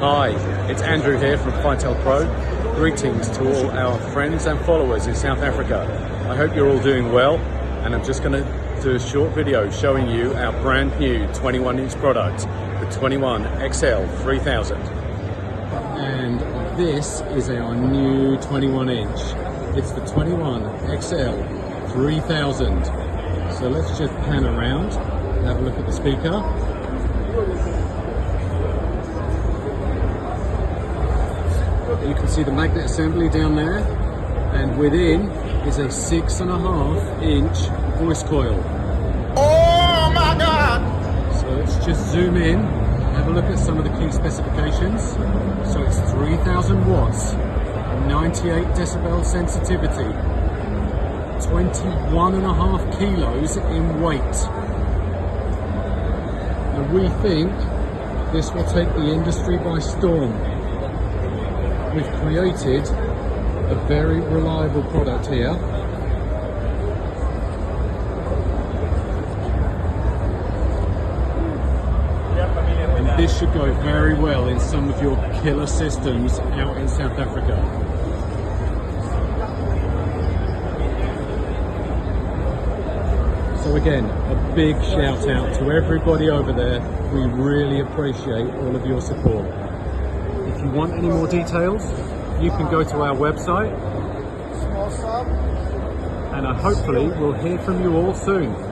Hi, it's Andrew here from FaitalPRO. Greetings to all our friends and followers in South Africa. I hope you're all doing well, and I'm just going to do a short video showing you our brand new 21-inch product, the 21XL 3000. And this is our new 21-inch. It's the 21XL 3000. So let's just pan around, have a look at the speaker. You can see the magnet assembly down there, and within is a 6.5-inch voice coil. Oh my God! So let's just zoom in, have a look at some of the key specifications. So it's 3000 watts, 98 decibel sensitivity, 21.5 kilos in weight. And we think this will take the industry by storm. We've created a very reliable product here. And this should go very well in some of your killer systems out in South Africa. So again, a big shout out to everybody over there. We really appreciate all of your support. If you want any more details, you can go to our website, and hopefully we'll hear from you all soon.